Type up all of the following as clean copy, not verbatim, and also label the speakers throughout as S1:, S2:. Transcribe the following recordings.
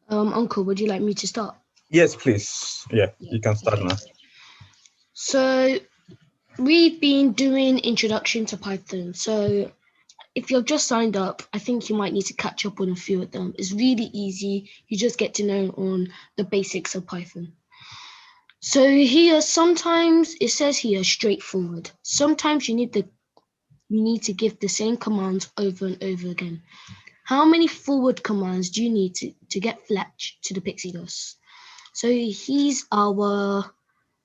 S1: Uncle, would you like me to start?
S2: Yes, please. Yeah, you can start now.
S1: So we've been doing introduction to Python. So if you've just signed up, I think you might need to catch up on a few of them. It's really easy. You just get to know on the basics of Python. So here, sometimes it says here straightforward. Sometimes you need to give the same commands over and over again. How many forward commands do you need to get Fletch to the pixie dust? So he's our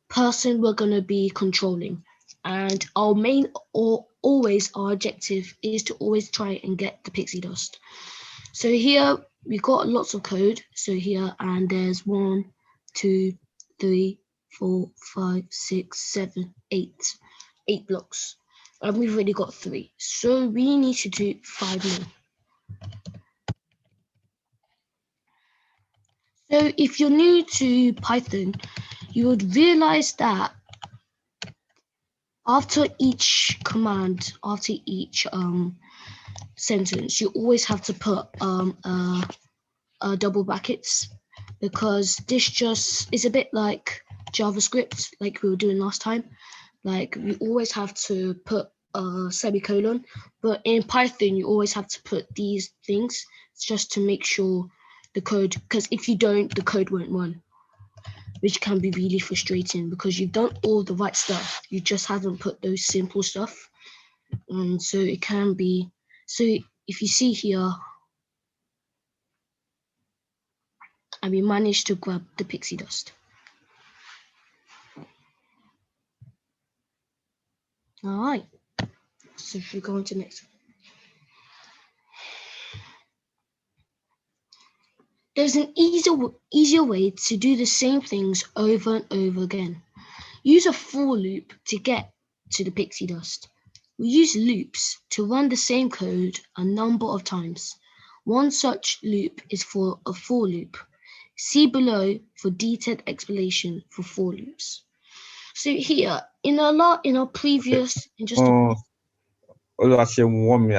S1: person we're going to be controlling, and our main or always our objective is to always try and get the pixie dust. So here we got lots of code. So here, and there's 1, 2, 3, 4, 5, 6, 7, 8 blocks, and we've already got 3, so we need to do 5 more. So if you're new to Python, you would realize that after each command, after each sentence, you always have to put double brackets, because this just is a bit like JavaScript, like we were doing last time. Like we always have to put a semicolon, but in Python you always have to put these things just to make sure the code, because if you don't, the code won't run, which can be really frustrating because you've done all the right stuff, you just haven't put those simple stuff. And so it can be, so if you see here, and we managed to grab the pixie dust. All right, so if we go on to next one. There's an easier way to do the same things over and over again. Use a for loop to get to the pixie dust. We use loops to run the same code a number of times. One such loop is for a for loop. See below for detailed explanation for for loops. So here, in our previous, in just
S2: I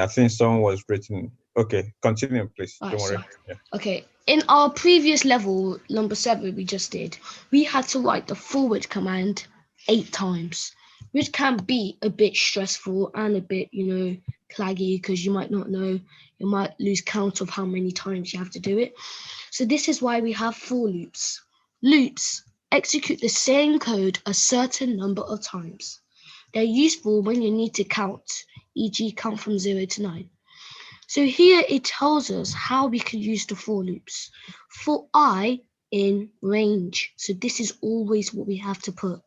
S2: think someone was written. Okay, continue, please. Don't worry. Yeah.
S1: Okay, in our previous level, number 7 we just did, we had to write the forward command 8 times, which can be a bit stressful and a bit, claggy, because you might not know, you might lose count of how many times you have to do it. So this is why we have for loops. Loops execute the same code a certain number of times. They're useful when you need to count, e.g. count from 0 to 9. So here it tells us how we can use the for loops. For I in range. So this is always what we have to put.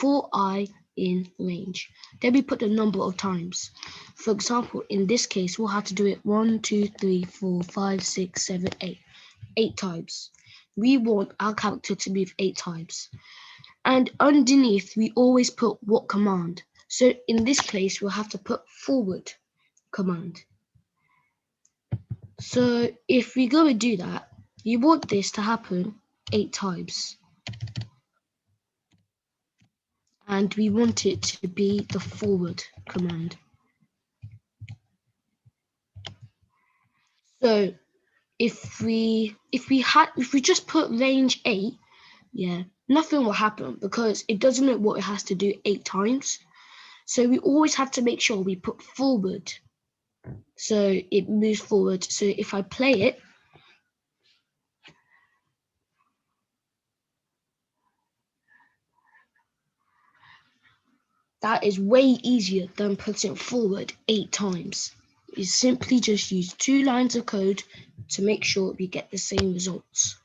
S1: For I in range. Then we put the number of times. For example, in this case, we'll have to do it 1, 2, 3, 4, 5, 6, 7, 8. 8 times. We want our character to move 8 times. And underneath, we always put what command. So in this case, we'll have to put forward command. So if we go and do that, you want this to happen 8 times. And we want it to be the forward command. So if we just put range 8, nothing will happen because it doesn't know what it has to do 8 times. So we always have to make sure we put forward, so it moves forward. So if I play it, that is way easier than putting forward 8 times. You simply just use 2 lines of code to make sure we get the same results.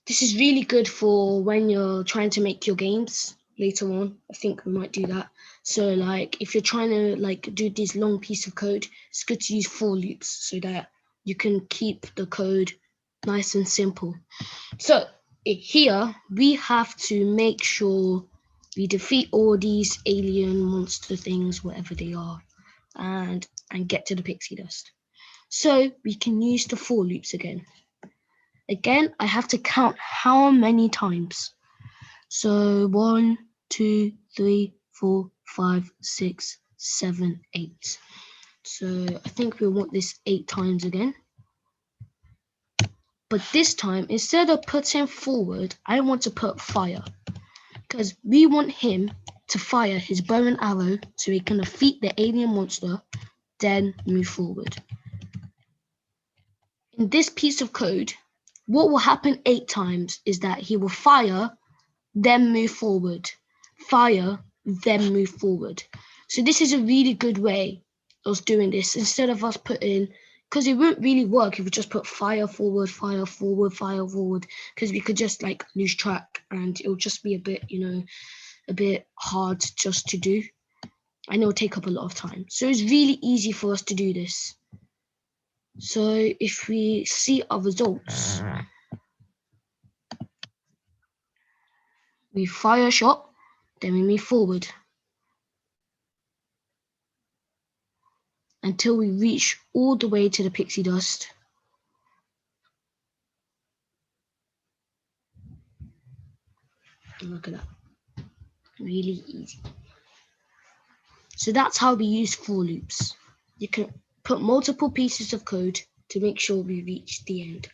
S1: This is really good for when you're trying to make your games later on. I think we might do that. So like if you're trying to do this long piece of code, it's good to use for loops so that you can keep the code nice and simple. So here we have to make sure we defeat all these alien monster things, whatever they are, and get to the pixie dust. So we can use the for loops again. Again, I have to count how many times. So 1, 2, 3, 4, 5, 6, 7, 8. So I think we want this 8 times again. But this time, instead of putting forward, I want to put fire. Because we want him to fire his bow and arrow so he can defeat the alien monster, then move forward. In this piece of code, what will happen 8 times is that he will fire, then move forward. Fire, then move forward. So this is a really good way of doing this instead of us putting, because it won't really work if we just put fire forward, fire forward, fire forward, because we could just like lose track and it'll just be a bit, a bit hard just to do. And it'll take up a lot of time. So it's really easy for us to do this. So if we see our results, we fire a shot, then we move forward until we reach all the way to the pixie dust. Look at that. Really easy. So that's how we use for loops. You can put multiple pieces of code to make sure we reach the end.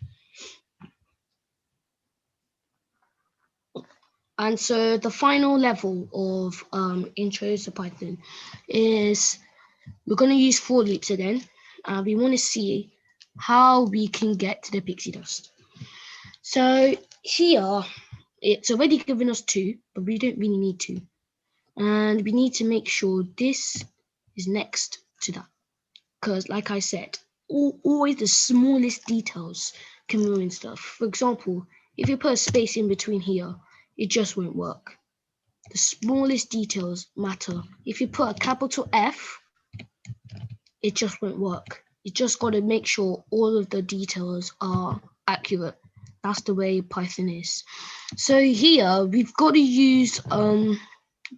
S1: And so the final level of intros to Python is we're going to use for loops again. We want to see how we can get to the pixie dust. So here, it's already given us 2, but we don't really need 2. And we need to make sure this is next to that. Because like I said, always the smallest details can ruin stuff. For example, if you put a space in between here, it just won't work. The smallest details matter. If you put a capital F, it just won't work. You just got to make sure all of the details are accurate. That's the way Python is. So here we've got to use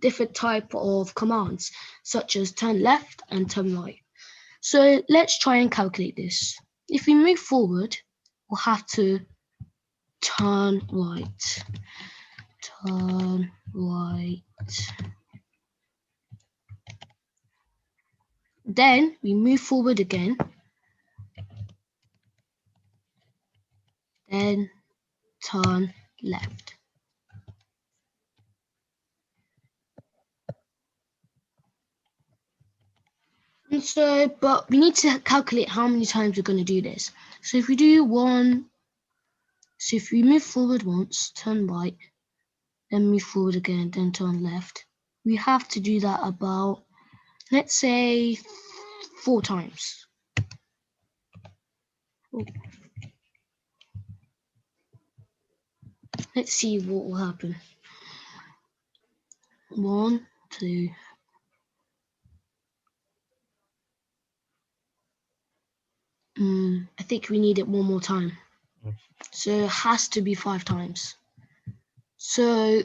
S1: different type of commands, such as turn left and turn right. So let's try and calculate this. If we move forward, we'll have to turn right. Turn right. Then we move forward again. Then turn left. And so, but we need to calculate how many times we're going to do this. So if we do so if we move forward once, turn right, then move forward again, then turn left, we have to do that about, let's say, 4 times. Let's see what will happen. 1, 2. I think we need it one more time. So it has to be 5 times. So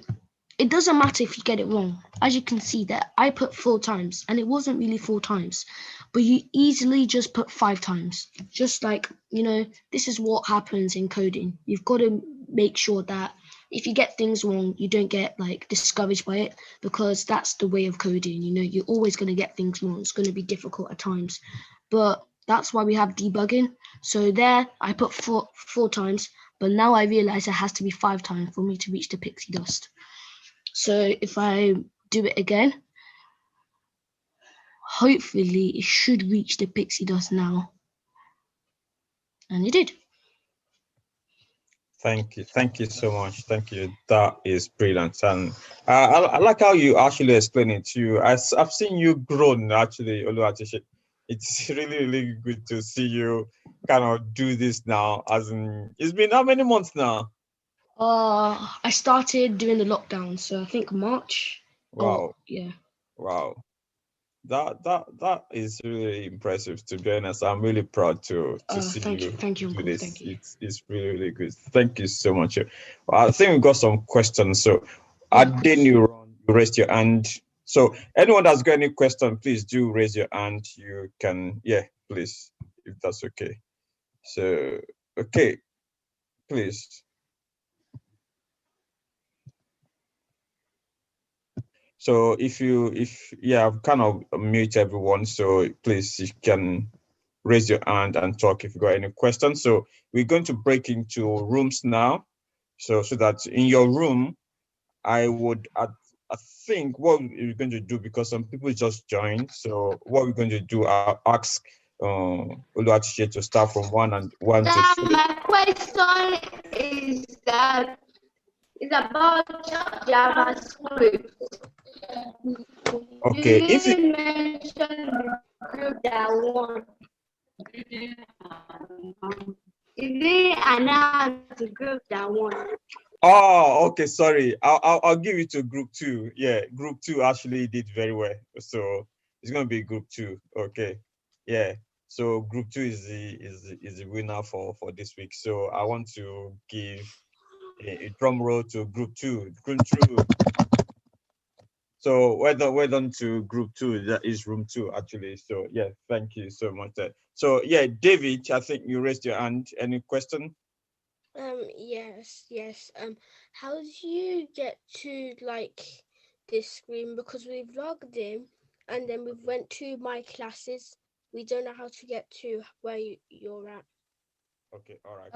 S1: it doesn't matter if you get it wrong. As you can see that I put 4 times and it wasn't really 4 times, but you easily just put 5 times. Just like, this is what happens in coding. You've got to make sure that if you get things wrong, you don't get like discouraged by it, because that's the way of coding. You're always going to get things wrong. It's going to be difficult at times, but that's why we have debugging. So there I put 4 times, but now I realize it has to be 5 times for me to reach the pixie dust. So if I do it again, hopefully it should reach the pixie dust now. And it did.
S2: Thank you so much. Thank you. That is brilliant. And I like how you actually explain it to you. I've seen you grown actually, Oluwatishe. It's really good to see you kind of do this now. As in, it's been how many months now?
S1: I started doing the lockdown, so I think March.
S2: Wow.
S1: Yeah.
S2: Wow. That is really impressive, to be honest. I'm really proud to see you
S1: thank you,
S2: do
S1: Uncle.
S2: this.
S1: Thank you.
S2: It's really good. Thank you so much. I think we've got some questions. So Aden, you raised your hand. So anyone that's got any question, please do raise your hand. You can, please, if that's okay. So okay, please. So I've kind of mute everyone. So please, you can raise your hand and talk if you got any questions. So we're going to break into rooms now. So that in your room, I think what we're going to do, because some people just joined. So what we're going to do, I'll ask Oluwatiche to start from one to
S1: That
S2: three.
S1: my question is about JavaScript.
S2: Okay, if you
S1: You mentioned the group that won. Is it announced the group that won?
S2: Oh, okay. Sorry. I'll give it to group two. Yeah, group two actually did very well. So it's gonna be group two. Okay. Yeah. So group two is the winner for this week. So I want to give a drum roll to group two. Group two. So well done to group two. That is room two actually. So yeah, thank you so much. So yeah, David, I think you raised your hand. Any question?
S3: Yes. How do you get to like this screen? Because we've logged in and then we went to my classes. We don't know how to get to where you're at.
S2: Okay, all right.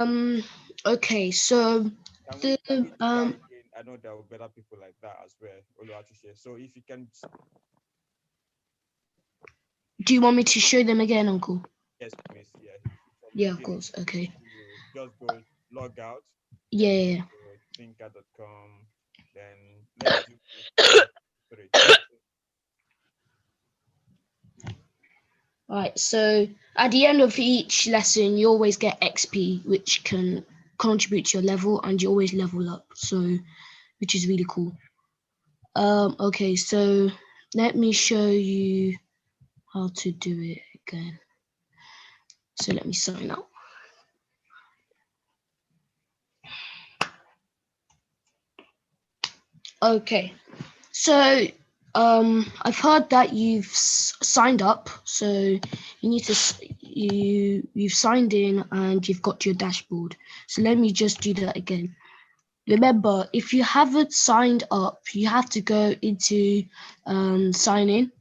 S1: Okay, so
S2: Can we
S1: the
S2: do that again? I know there were better people like that as well. Oluwatiche. So if you can,
S1: do you want me to show them again, Uncle?
S2: yes, please. Yeah. From
S1: Yeah, of
S2: beginning,
S1: course. Okay.
S2: you just go log out,
S1: Yeah,
S2: then
S1: yeah,
S2: go
S1: yeah.
S2: to thinker.com. Then let's do one, three.
S1: All right. So at the end of each lesson, you always get XP, which can contribute to your level, and you always level up. So, which is really cool. Okay. So let me show you how to do it again. So let me sign up. Okay. So I've heard that you've signed up. So you need to you've signed in and you've got your dashboard. So let me just do that again. Remember, if you haven't signed up, you have to go into sign in.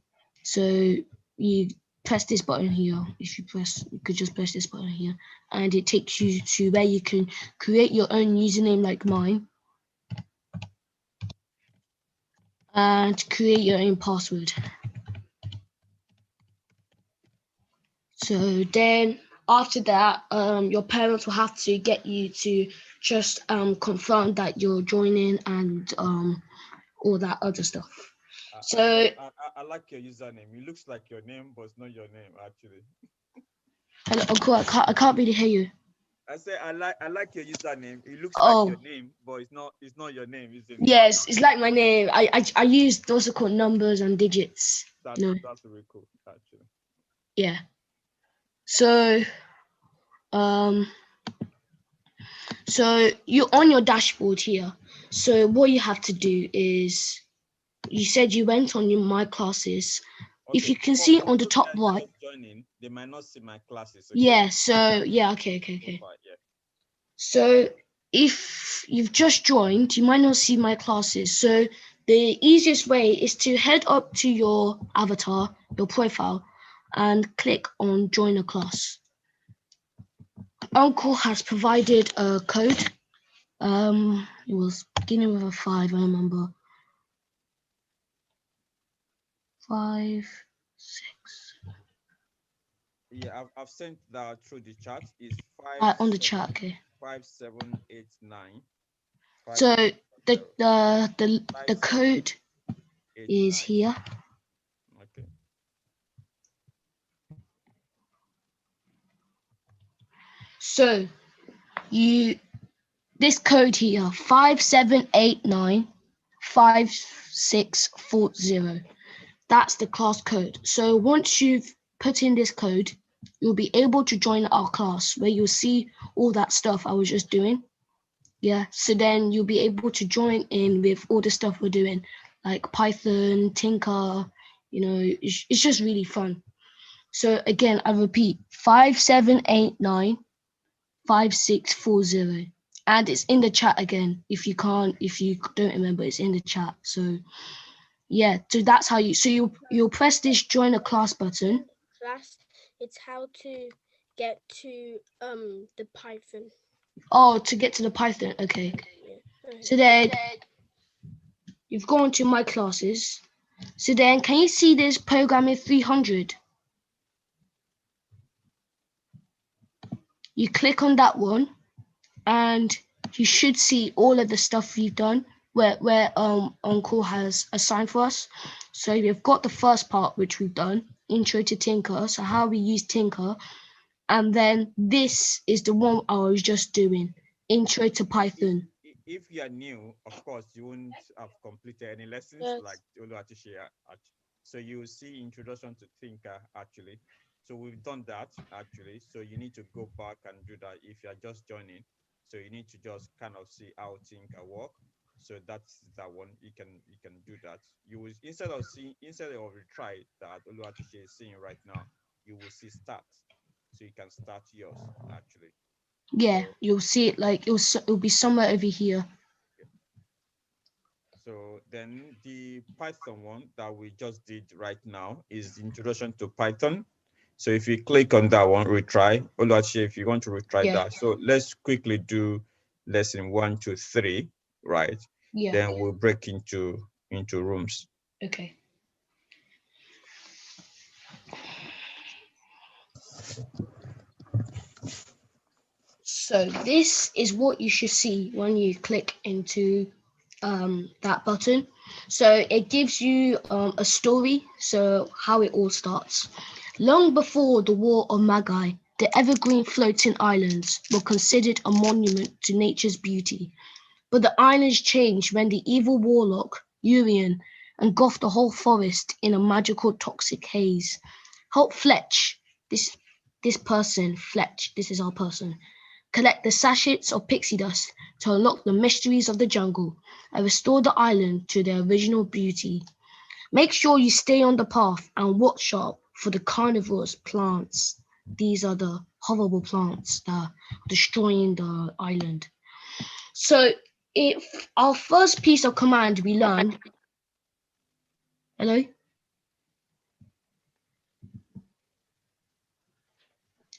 S1: So you press this button here. If you press, you could just press this button here, and it takes you to where you can create your own username like mine and create your own password. So then after that, your parents will have to get you to just confirm that you're joining and all that other stuff. So
S2: I like your username. It looks like your name, but it's not your name actually.
S1: hello, Uncle, I can't really hear you.
S2: I say I like your username. It looks like your
S1: Oh
S2: name, but it's not your name, isn't it?
S1: yes, it's like my name. I use those are called numbers and digits.
S2: That's really cool actually.
S1: Yeah. So um so you're on your dashboard here. So what you have to do is you said you went on your my classes. If
S2: Okay,
S1: you can see
S2: for
S1: on the
S2: those
S1: top
S2: that are
S1: right,
S2: just joining, they might not see my classes. Okay.
S1: yeah, so yeah, okay.
S2: Profile, yeah.
S1: So if you've just joined, you might not see my classes. So the easiest way is to head up to your avatar, your profile, and click on join a class. Uncle has provided a code. It was beginning with a 5, I remember. 5, 6.
S2: Yeah, I've sent that through the chat. Is
S1: On the chat, okay.
S2: 5789
S1: So the
S2: 5780
S1: the code is
S2: 5789.
S1: here.
S2: Okay.
S1: So you this code here 57895640. That's the class code. So once you've put in this code, you'll be able to join our class where you'll see all that stuff I was just doing. Yeah, so then you'll be able to join in with all the stuff we're doing, like Python, Tinker, it's just really fun. So again, I repeat, 57895640. And it's in the chat again. If you don't remember, it's in the chat. So yeah, so that's how you'll press this join a class button.
S3: Class It's how to get to the Python.
S1: Oh, to get to the Python. Okay.
S3: Yeah.
S1: So then you've gone to my classes. So then can you see this programming 300? You click on that one and you should see all of the stuff we've done where Uncle has assigned for us. So we've got the first part which we've done, intro to Tinker, so how we use Tinker, and then this is the one I was just doing, intro to Python.
S2: If you are new, of course, you won't have completed any lessons
S3: Yes.
S2: like Oluwatishi. So you will see introduction to Thinker actually. So we've done that actually. So you need to go back and do that if you are just joining. So you need to just kind of see how Thinker work. So that's that one. You can do that. You will instead of retry that Oluwatishi is seeing right now, you will see start. So you can start yours actually.
S1: Yeah,
S2: So
S1: you'll see it like it'll be somewhere over here.
S2: so then the Python one that we just did right now is introduction to Python. So if you click on that one, retry. Oluwachi, if you want to retry
S1: Yeah.
S2: that. So let's quickly do lesson 1 to 3, right?
S1: Yeah.
S2: Then we'll break into rooms.
S1: Okay. So this is what you should see when you click into that button. So it gives you a story, so how it all starts. Long before the War of Magi, the evergreen floating islands were considered a monument to nature's beauty. But the islands changed when the evil warlock, Urian, engulfed the whole forest in a magical toxic haze. Help Fletch, this person, Fletch, this is our person, collect the sachets of pixie dust to unlock the mysteries of the jungle and restore the island to their original beauty. Make sure you stay on the path and watch sharp for the carnivorous plants. These are the horrible plants that are destroying the island. So, if our first piece of command we learn, hello?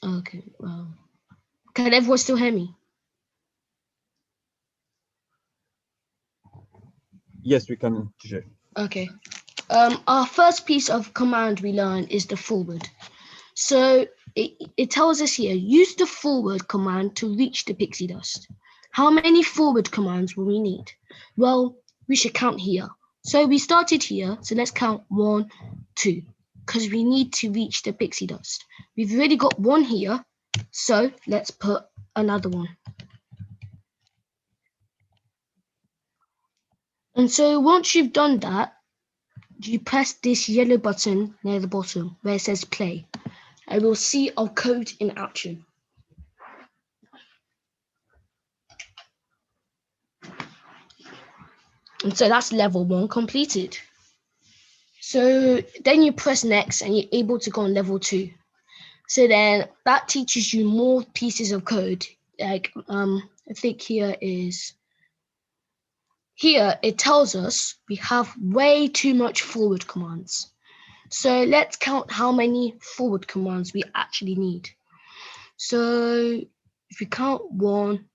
S1: Okay, well, can everyone still hear me?
S2: Yes, we can.
S1: Okay. Our first piece of command we learn is the forward. So it tells us here, use the forward command to reach the pixie dust. How many forward commands will we need? Well, we should count here. So we started here, so let's count 1, 2, because we need to reach the pixie dust. We've already got one here, so let's put another one. And so once you've done that, you press this yellow button near the bottom where it says play. And we'll see our code in action. And so that's level 1 completed. So then you press next and you're able to go on level 2. So then that teaches you more pieces of code. Like I think here it tells us we have way too much forward commands. So let's count how many forward commands we actually need. So if we count 1,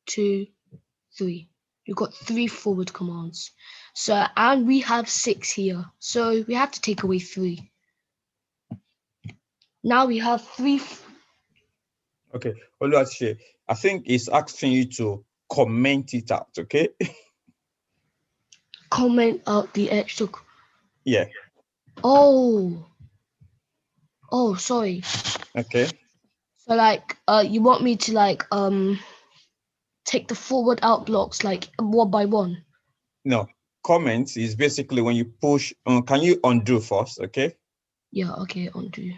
S1: 2, 3, you've got 3 forward commands. So and we have 6 here. So we have to take away 3. Now we have 3.
S2: Okay, Oluwatishi, I think it's asking you to comment it out, okay?
S1: Comment out the extra.
S2: Yeah.
S1: Oh, sorry.
S2: Okay.
S1: So like, you want me to like take the forward out blocks like one by one?
S2: No, comments is basically when you push. Can you undo first? Okay.
S1: Yeah. Okay. Undo.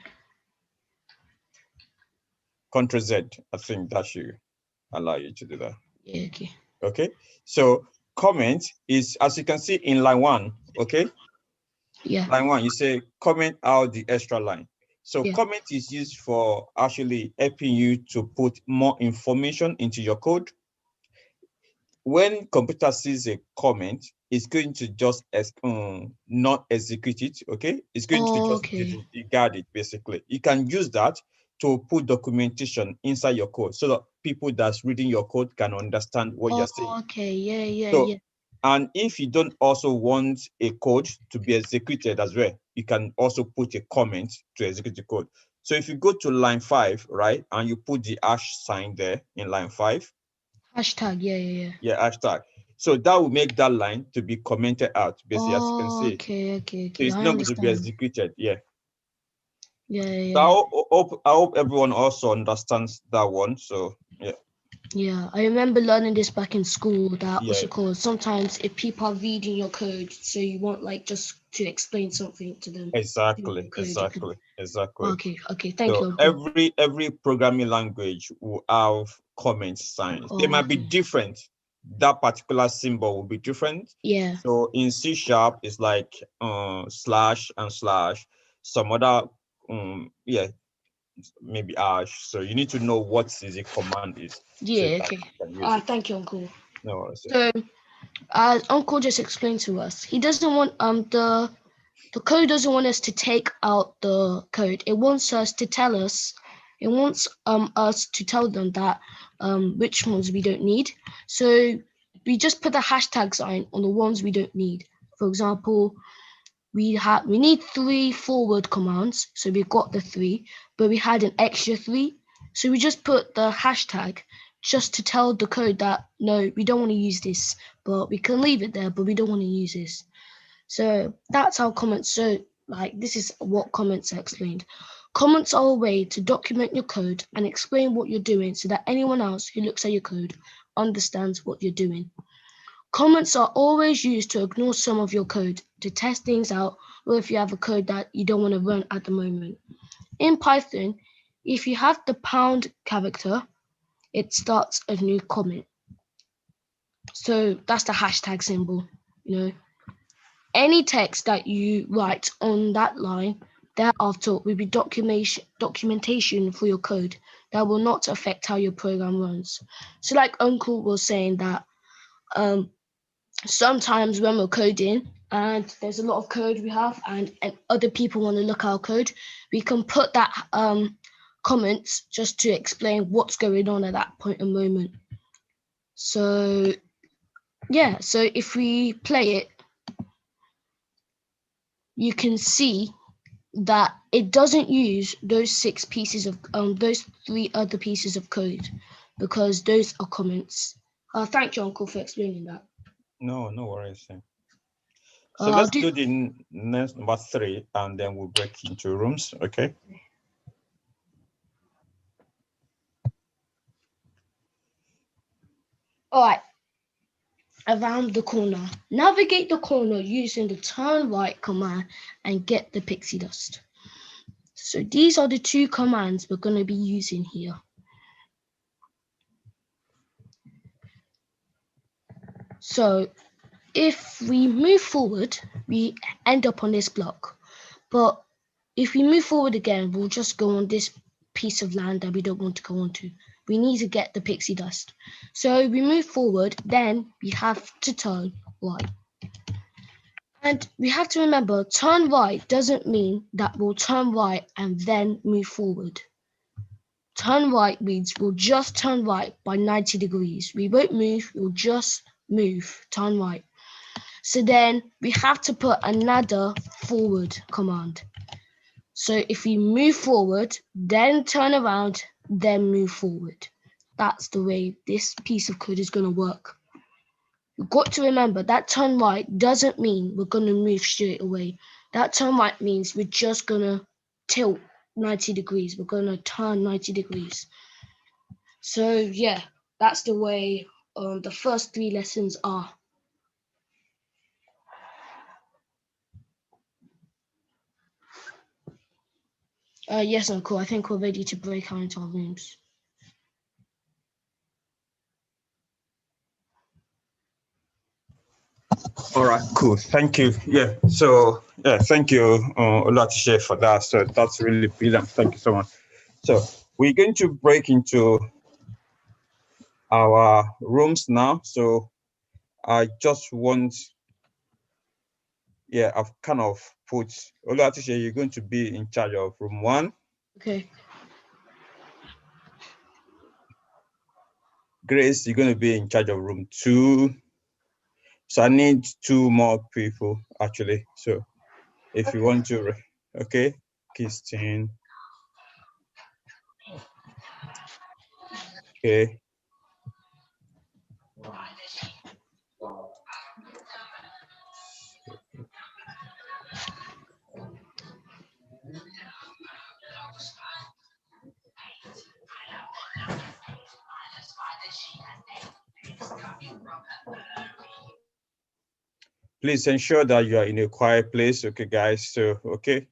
S2: Ctrl Z. I think that should allow you to do that.
S1: Yeah. Okay.
S2: Okay. So comment is, as you can see in line 1. Okay.
S1: Yeah.
S2: Line 1, you say comment out the extra line. So
S1: Yeah.
S2: comment is used for actually helping you to put more information into your code. when computer sees a comment, it's going to just not execute it. Okay, it's going to just disregard it. Basically, you can use that to put documentation inside your code so that people that's reading your code can understand what you're saying.
S1: Okay, yeah,
S2: So,
S1: yeah.
S2: and if you don't also want a code to be executed as well, you can also put a comment to execute the code. So if you go to line 5, right, and you put the hash sign there in line 5.
S1: Hashtag, yeah.
S2: Yeah, hashtag. So that will make that line to be commented out, basically, as you can see.
S1: Okay.
S2: So it's
S1: I
S2: not going to be
S1: understand.
S2: executed, yeah.
S1: Yeah.
S2: So I hope everyone also understands that one. So yeah.
S1: Yeah, I remember learning this back in school. That what's
S2: Yeah.
S1: it called? Sometimes if people are reading your code, so you want like just to explain something to them.
S2: Exactly.
S1: Okay. Thank
S2: So
S1: you, Uncle.
S2: every programming language will have comment signs. They might be
S1: Okay.
S2: different. That particular symbol will be different.
S1: Yeah.
S2: So in C# it's like slash and slash. Some other maybe hash. So you need to know what the command is. So
S1: Yeah. Okay.
S2: you can use it.
S1: Thank you, Uncle.
S2: No worries.
S1: So, as Uncle just explained to us, he doesn't want the code doesn't want us to take out the code. It wants us to tell us. It wants us to tell them that which ones we don't need. So we just put the hashtag sign on the ones we don't need. For example, we need 3 forward commands, so we got the 3, but we had an extra 3, so we just put the hashtag just to tell the code that no, we don't want to use this, but we can leave it there, but we don't want to use this. So that's how comments. So like this is what comments are explained. Comments are a way to document your code and explain what you're doing so that anyone else who looks at your code understands what you're doing. Comments are always used to ignore some of your code, to test things out, or if you have a code that you don't want to run at the moment. In Python, if you have the pound character, it starts a new comment. So that's the hashtag symbol, you know. Any text that you write on that line thereafter will be documentation for your code that will not affect how your program runs. So like Uncle was saying that sometimes when we're coding and there's a lot of code we have and other people want to look at our code, we can put that comments just to explain what's going on at that point in moment. So yeah, so if we play it, you can see that it doesn't use those 6 pieces of those 3 other pieces of code because those are comments. Thank you, Uncle, for explaining that.
S2: No worries. So let's do the next number 3 and then we'll break into rooms. Okay.
S1: All right. Around the corner. Navigate the corner using the turn right command and get the pixie dust. So these are the 2 commands we're going to be using here. So if we move forward, we end up on this block. But if we move forward again, we'll just go on this piece of land that we don't want to go onto. We need to get the pixie dust. So we move forward, then we have to turn right. And we have to remember, turn right doesn't mean that we'll turn right and then move forward. Turn right means we'll just turn right by 90 degrees. We won't move, we'll just move, turn right. So then we have to put another forward command. So if we move forward, then turn around, then move forward. That's the way this piece of code is going to work. You've got to remember that turn right doesn't mean we're going to move straight away. That turn right means we're just going to tilt 90 degrees. We're going to turn 90 degrees. So yeah, that's the way the first 3 lessons are. Yes, Uncle, I think we're ready to break out into our rooms.
S2: All right, cool. Thank you. Yeah. So thank you, Olatishe, for that. So that's really brilliant. Thank you so much. So we're going to break into our rooms now. So I just want, yeah, I've kind of put Oluwatishe, you're going to be in charge of room 1.
S1: Okay.
S2: Grace, you're going to be in charge of room 2. So I need 2 more people actually. So if you want to, okay, Christine, okay. Please ensure that you are in a quiet place, okay, guys. So, okay,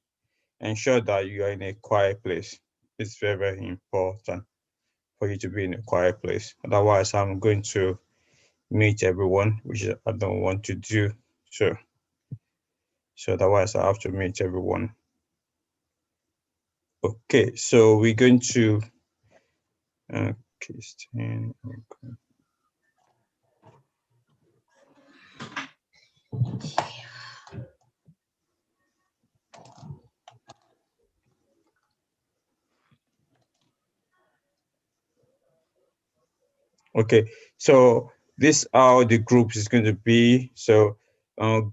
S2: ensure that you are in a quiet place. It's very, very important for you to be in a quiet place. Otherwise, I'm going to mute everyone, which I don't want to do. So otherwise, I have to mute everyone. Okay, so we're going to Christine. Okay, so this how the group is going to be. So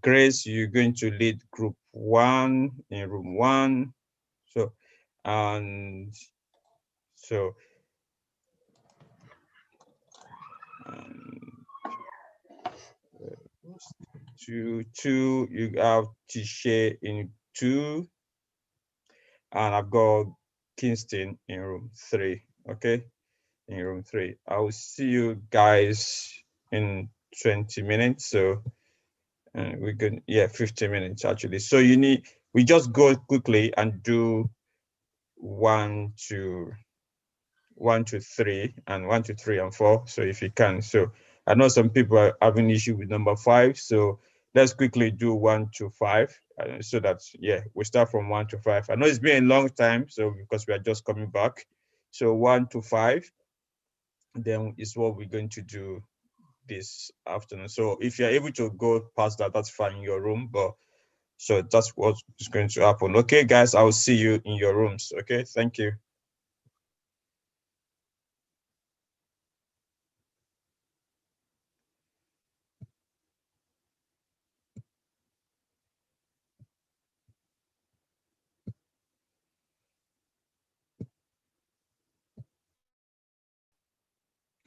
S2: Grace, you're going to lead group 1 in room 1. So and so um, two, you have Tisha in 2, and I've got Kingston in room 3. Okay, in room 3. I'll see you guys in 20 minutes. So we can, yeah, 15 minutes actually. So we just go quickly and do 1 to 3 and 1 to 3 and 4. So if you can, so I know some people are having issue with number 5. So let's quickly do 1 to 5. So that, yeah, we start from 1 to 5. I know it's been a long time, so because we are just coming back. So 1 to 5, then is what we're going to do this afternoon. So if you're able to go past that, that's fine in your room. But so that's what is going to happen. Okay, guys, I'll see you in your rooms. Okay, thank you.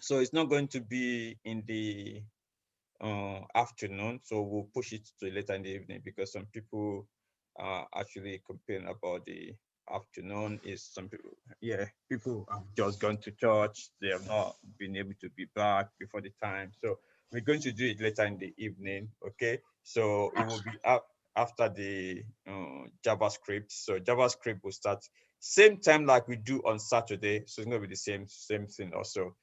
S2: So it's not going to be in the afternoon, so we'll push it to later in the evening because some people actually complain about the afternoon. Is some people, yeah, people have just gone to church, they have not been able to be back before the time, so we're going to do it later in the evening. Okay, so it will be up after the JavaScript. So JavaScript will start same time like we do on Saturday, so it's going to be the same thing also.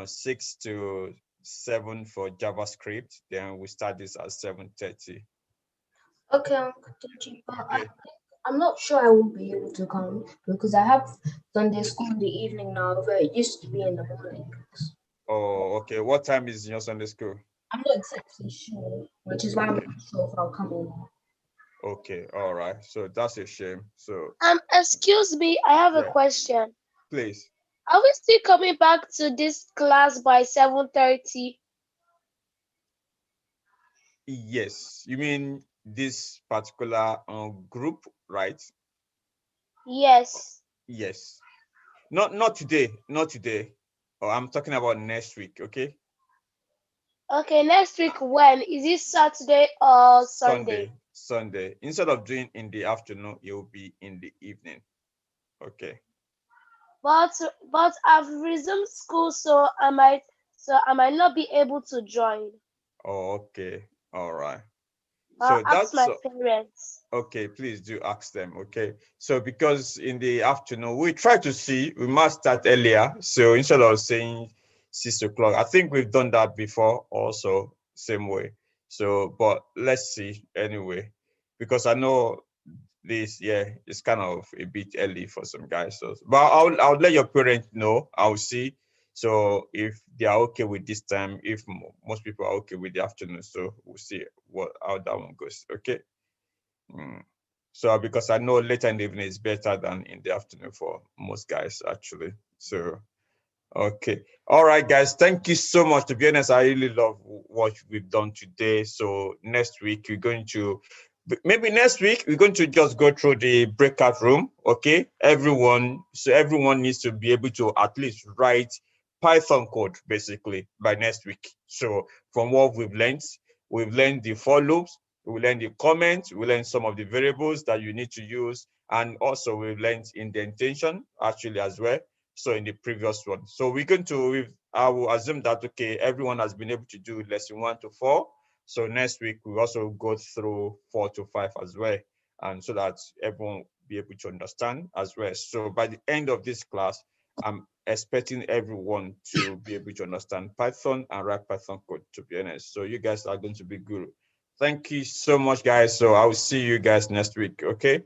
S2: 6 to 7 for JavaScript. Then we start this at 7:30.
S4: Okay, Uncle Deji, but
S2: Okay.
S4: I'm not sure I will be able to come because I have Sunday school in the evening now, where it used to be in the morning.
S2: Oh, okay. What time is your Sunday school?
S4: I'm not exactly sure, which is why I'm not sure if I'll come or not.
S2: Okay, all right. So that's a shame. So
S3: Excuse me, I have a
S2: yeah,
S3: question.
S2: please.
S3: Are we still coming back to this class by 7:30?
S2: Yes, you mean this particular group, right?
S3: Yes.
S2: Yes. Not today, not today. Oh, I'm talking about next week. Okay.
S3: Okay, next week when? Is it Saturday or Sunday?
S2: Sunday. Instead of doing in the afternoon, it will be in the evening. Okay.
S3: But I've resumed school, so I might not be able to join.
S2: Oh, okay. All right.
S3: I'll
S2: So
S3: ask
S2: that's
S3: my parents.
S2: okay. Please do ask them. Okay. So because in the afternoon we try to see, we must start earlier. So instead of saying 6 o'clock, I think we've done that before also same way. So but let's see anyway, because I know this, yeah, it's kind of a bit early for some guys. So but I'll let your parents know. I'll see. So if they are okay with this time, if most people are okay with the afternoon, so we'll see how that one goes. Okay. So because I know later in the evening is better than in the afternoon for most guys actually. So okay. All right, guys. Thank you so much. To be honest, I really love what we've done today. So next week maybe next week we're going to just go through the breakout room. Okay, everyone. So everyone needs to be able to at least write Python code basically by next week. So from what we've learned the for loops, we learned the comments, we learned some of the variables that you need to use, and also we've learned indentation actually as well. So in the previous one, so I will assume that okay, everyone has been able to do lesson 1 to 4. So next week we also go through 4 to 5 as well, and so that everyone will be able to understand as well. So by the end of this class, I'm expecting everyone to be able to understand Python and write Python code, to be honest. So you guys are going to be good. Thank you so much, guys. So I will see you guys next week. Okay.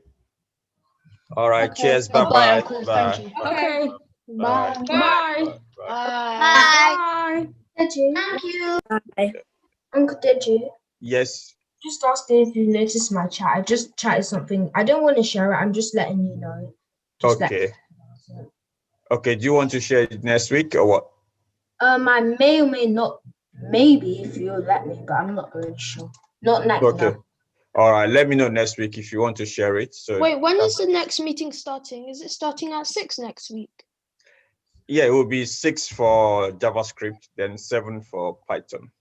S2: All right.
S1: Okay.
S2: Cheers.
S1: Bye
S2: Bye-bye.
S1: Uncle.
S2: Bye.
S1: Thank you.
S2: Bye.
S3: Okay.
S2: Bye.
S4: Bye.
S3: Bye.
S2: Bye.
S1: Bye.
S3: Bye.
S4: Deji,
S3: Thank you. Bye.
S4: Uncle Deji,
S2: Yes.
S4: just asking if you noticed my chat. I just chatted something. I don't want to share it. I'm just letting you know.
S2: Okay. Okay. Do you want to share it next week or what?
S4: I may or may not, maybe if you'll let me, but I'm not really sure. Not now.
S2: Okay. All right. Let me know next week if you want to share it. So
S1: Wait, when is the next meeting starting? Is it starting at 6 next week?
S2: yeah, it will be 6 for JavaScript, then 7 for Python.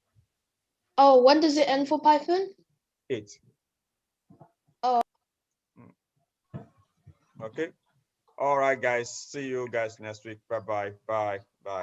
S1: Oh, when does it end for Python?
S2: 8.
S1: Oh.
S2: Okay. All right, guys. See you guys next week. Bye-bye. Bye. Bye.
S4: Bye.